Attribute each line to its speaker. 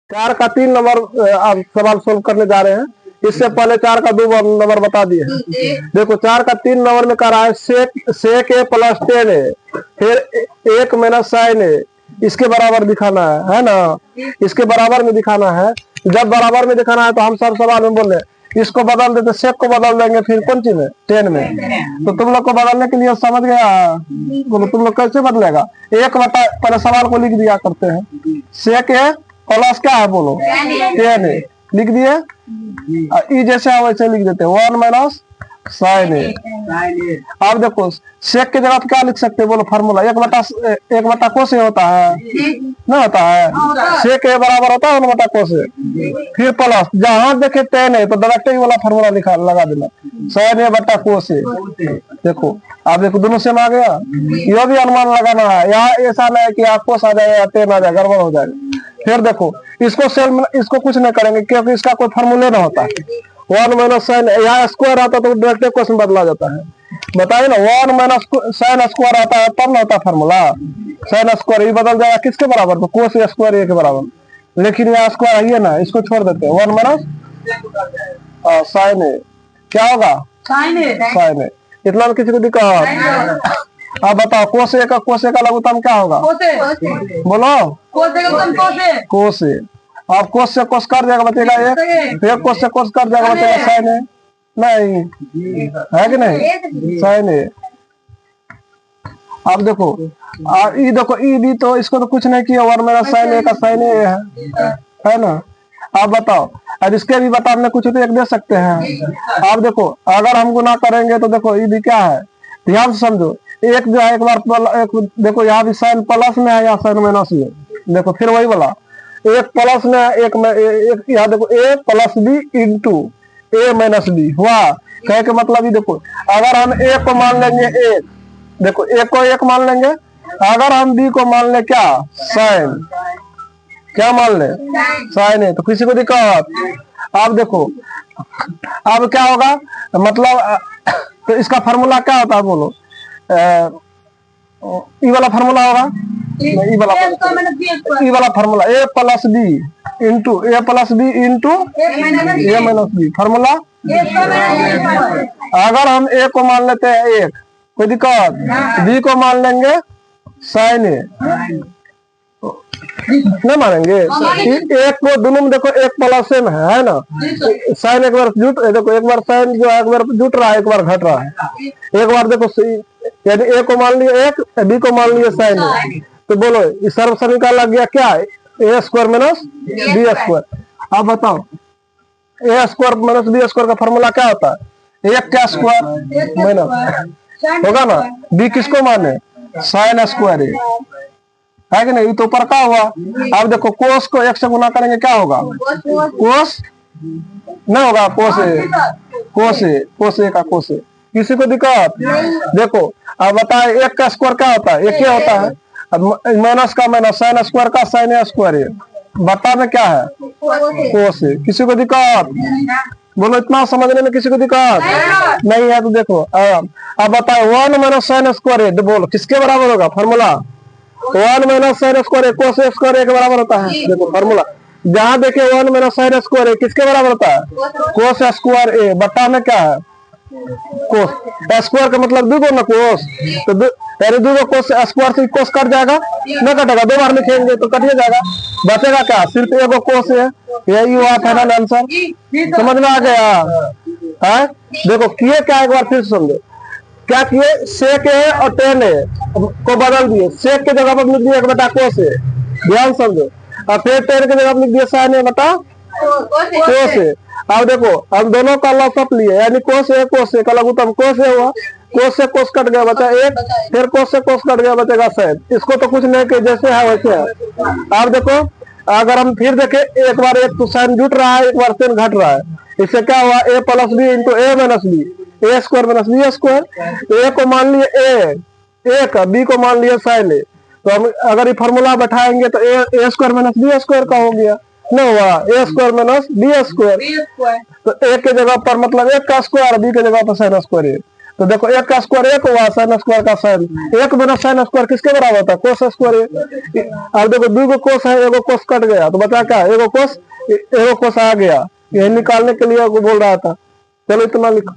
Speaker 1: 4 का 3 नंबर आप सवाल सोल्व करने जा रहे हैं। इससे पहले 4 का 2 नंबर बता दिए हैं। देखो 4 का 3 नंबर में कह रहा है सेक ए प्लस 10 ए, फिर 1 माइनस साइन ए, इसके बराबर दिखाना है ना। इसके बराबर में दिखाना है। जब बराबर में दिखाना है तो हम सब सवाल में बोल रहे इसको बदल देते, सेक को बदल देंगे, फिर कौन चीज में 10 में। तो तुम लोग को बदलने के लिए समझ गया बोलो, तुम लोग कैसे बदलेगा। एक बता पहले सवाल को लिख दिया करते हैं। सेक ए प्लस क्या है बोलो 10 ए, लिख दिए। ई जैसे है वैसे लिख देते 1 माइनस साइन ए। अब देखो सेक की जगह क्या लिख सकते हैं बोलो फार्मूला 1 बटा कोस ए होता है ना, होता है। सेक ए बराबर होता है 1 बटा कोस ए, फिर प्लस जहां देखे 10 है तो डायरेक्ट ही वाला फार्मूला लगा देना साइन ए बटा कोस ए। देखो आप देखो दोनों सेम आ गया। यह भी अनुमान लगाना है, यहाँ ऐसा नहीं है कि आप कोस आ जाएगा या 10 आ जाएगा, गड़बड़ हो जाएगा। फिर देखो इसको कुछ नहीं करेंगे क्योंकि इसका कोई फार्मूले ना होता है। 1 माइनस साइन यहाँ स्क्वायर आता तो डायरेक्ट क्वेश्चन बदला जाता है। बताइए ना 1 माइनस साइन स्क्वायर आता है तब ना होता फार्मूला। साइन स्क्वायर ये बदल जाएगा किसके बराबर तो कोस स्क्वायर ए के बराबर, लेकिन यहाँ स्क्वायर है ना, इसको छोड़ देते हैं 1 माइनस साइन ए क्या होगा साइन ए। इतना में किसी को दिक्कत। आप बताओ कोस ए का लघुत्तम क्या होगा बोलो कोस ए। आप कोस से कोस कर जाएगा बचेगा एक, फिर कोस से कोस कर जाएगा बचेगा साइन ए, नहीं है कि नहीं साइन ए। आप देखो ई देखो ई भी तो इसको तो कुछ नहीं किया 1 मेरा साइन ए का साइन ए है ना। आप बताओ अब इसके भी बताने कुछ तो एक दे सकते हैं। आप देखो अगर हम गुना करेंगे तो देखो ई भी क्या है, ध्यान से समझो। एक जो है एक बार देखो यहाँ भी साइन प्लस में है या साइन माइनस में, देखो फिर वही वाला एक प्लस में एक में एक यहाँ देखो ए प्लस बी इंटू ए माइनस बी हुआ। कहे के मतलब ही देखो अगर हम ए को मान लेंगे एक, देखो ए को एक मान लेंगे, अगर हम बी को मान ले क्या साइन, क्या मान ले साइन है, तो किसी को दिक्कत। आप देखो अब क्या होगा मतलब तो इसका फार्मूला क्या होता है बोलो ई वाला फार्मूला होगा ई वाला फार्मूला ए प्लस बी इंटू ए माइनस बी फार्मूला। अगर हम ए को मान लेते हैं एक, कोई दिक्कत, बी को मान लेंगे साइन ए, नहीं मानेंगे। एक को दोनों में देखो एक प्लस सेम है ना, साइन एक बार जुट देखो एक बार साइन जो है एक बार जुट रहा है एक बार घट रहा है। एक बार देखो यानी ए को मान लिया एक, बी को मान लिया साइन ए, तो बोलो इस सर्व समीकरण लग गया क्या ए स्क्वायर माइनस बी स्क्वायर। आप बताओ ए स्क्वायर माइनस बी स्क्वायर का फॉर्मूला क्या होता है एक क्या स्क्वायर माइनस होगा ना, बी किसको माने साइन स्क्वायर ए है कि नहीं, तो ऊपर क्या हुआ। अब देखो कोस को एक से गुना करेंगे क्या होगा कोस नहीं होगा कोस ए का कोस ए। किसी को दिक्कत देखो अब बताए एक का स्क्वायर क्या होता है एक ही होता है, माइनस का माइनस साइन स्क्वायर का साइन ए स्क्वायर ए, बता में क्या है कोस ए। किसी को दिक्कत बोलो, इतना समझने में किसी को दिक्कत नहीं है। तो देखो अब बताए 1 माइनस साइन स्क्वायर ए बोलो किसके बराबर होगा फार्मूला 1 माइनस साइन स्क्वायर ए कोस स्क्वायर ए के बराबर होता है। देखो फार्मूला जहां देखे 1 माइनस साइन स्क्वायर ए किसके बराबर होता है कोस स्क्वायर ए, बता में क्या है कोस स्क्वायर का मतलब दो ना कोस, तो दो कोस स्क्वायर से कोस कट जाएगा न कटेगा, 2 बार लिखेंगे तो कटिए जाएगा, बचेगा क्या सिर्फ एगो कोस है। यही हुआ फाइनल आंसर, समझ में आ गया है। देखो किए क्या एक बार फिर समझो क्या किए, सेक है और 10 है को बदल दिए, सेक के जगह पर लिख दिए 1 बटा कोस है, ध्यान समझो, और फिर 10 के जगह पर लिख दिए साइन है बटा कोस है। अब देखो हम दोनों का लॉसअप लिए यानी कोस ए का लघुत्तम कोस ए हुआ, कोस से कोस कट गया बचा एक, फिर कोस से कोस कट गया बचेगा साइन। इसको तो कुछ नहीं कि जैसे है वैसे है। अब देखो अगर हम फिर देखें एक बार एक तो साइन जुट रहा है एक बार साइन घट रहा है, इससे क्या हुआ ए प्लस बी इंटू ए माइनस बी, ए स्क्वायर माइनस बी स्क्वायर। ए को मान लिए ए का, बी को मान लिया साइन ए, तो हम अगर ये फॉर्मूला बैठाएंगे तो ए स्क्वायर माइनस बी स्क्वायर का हो गया न हुआ ए स्क्वायर माइनस बी स्क्वायर। तो ए के जगह पर मतलब एक का स्क्वायर, बी के जगह पर साइन स्क्वायर ए। तो देखो एक का स्क्वायर एक हुआ, साइन स्क्वायर का साइन एक बिना साइन स्क्वायर किसके बराबर होता है, कोस स्क्वायर। अब देखो दो को कोस है, एगो कोस कट गया तो बता क्या, एगो कोस आ गया, यही निकालने के लिए बोल रहा था। चलो इतना लिखो।